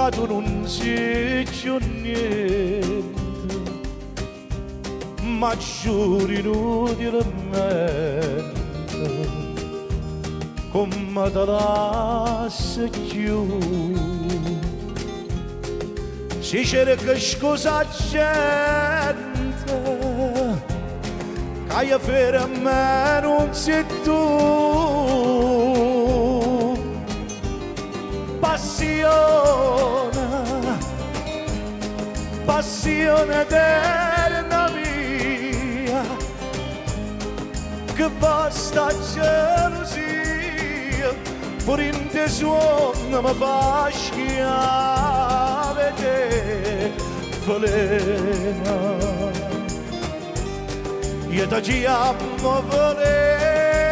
ma tu non sei più niente, ma giuri inutilmente, come te lasci più. Si cerca scusa gente, che per me non sei tu. Passione, passione eterna mia, che basta gelosia, pure in te suono mi fa schiave te velena. Io ti chiamo veleno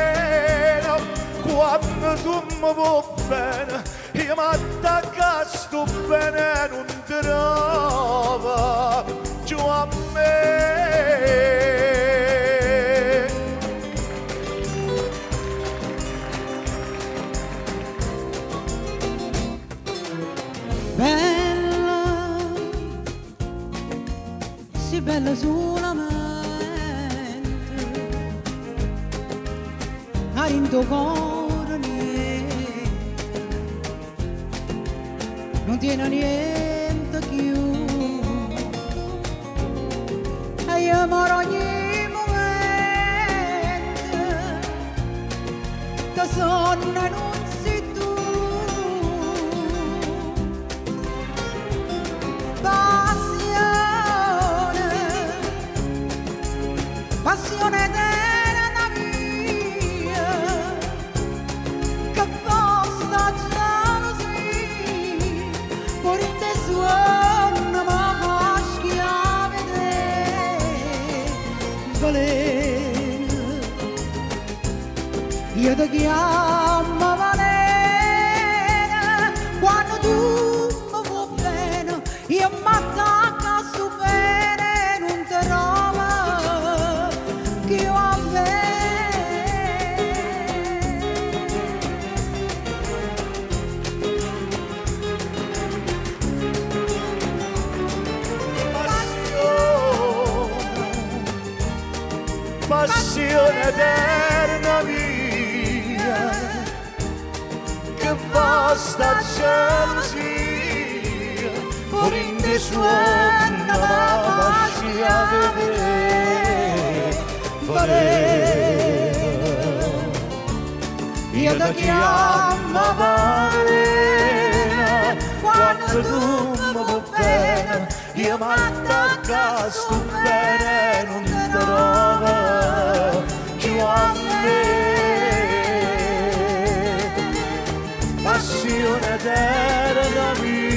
quando tu mi vuoi bene, io mi attacco sto bene non ti trova giù a me. Bella, sì bella solamente, hai in tuo cuore niente, non tiene niente più, e io moro ogni momento, da sonno non sei tu. Passione eterna mia, che basta gelosia, pure in te suono ma fa schiave te veleno. Io ti chiamo veleno quando tu mi vuoi bene, io mi attacco a sto bene non ti trova più a me. Passione eterna mia, che basta gelosia, pure in te suono ma lasci a vedere veleno. Io ti chiamo veleno quando tu mi vuoi bene, io mi attacco a sto bene non ti trova più a me. Passione eterna mia,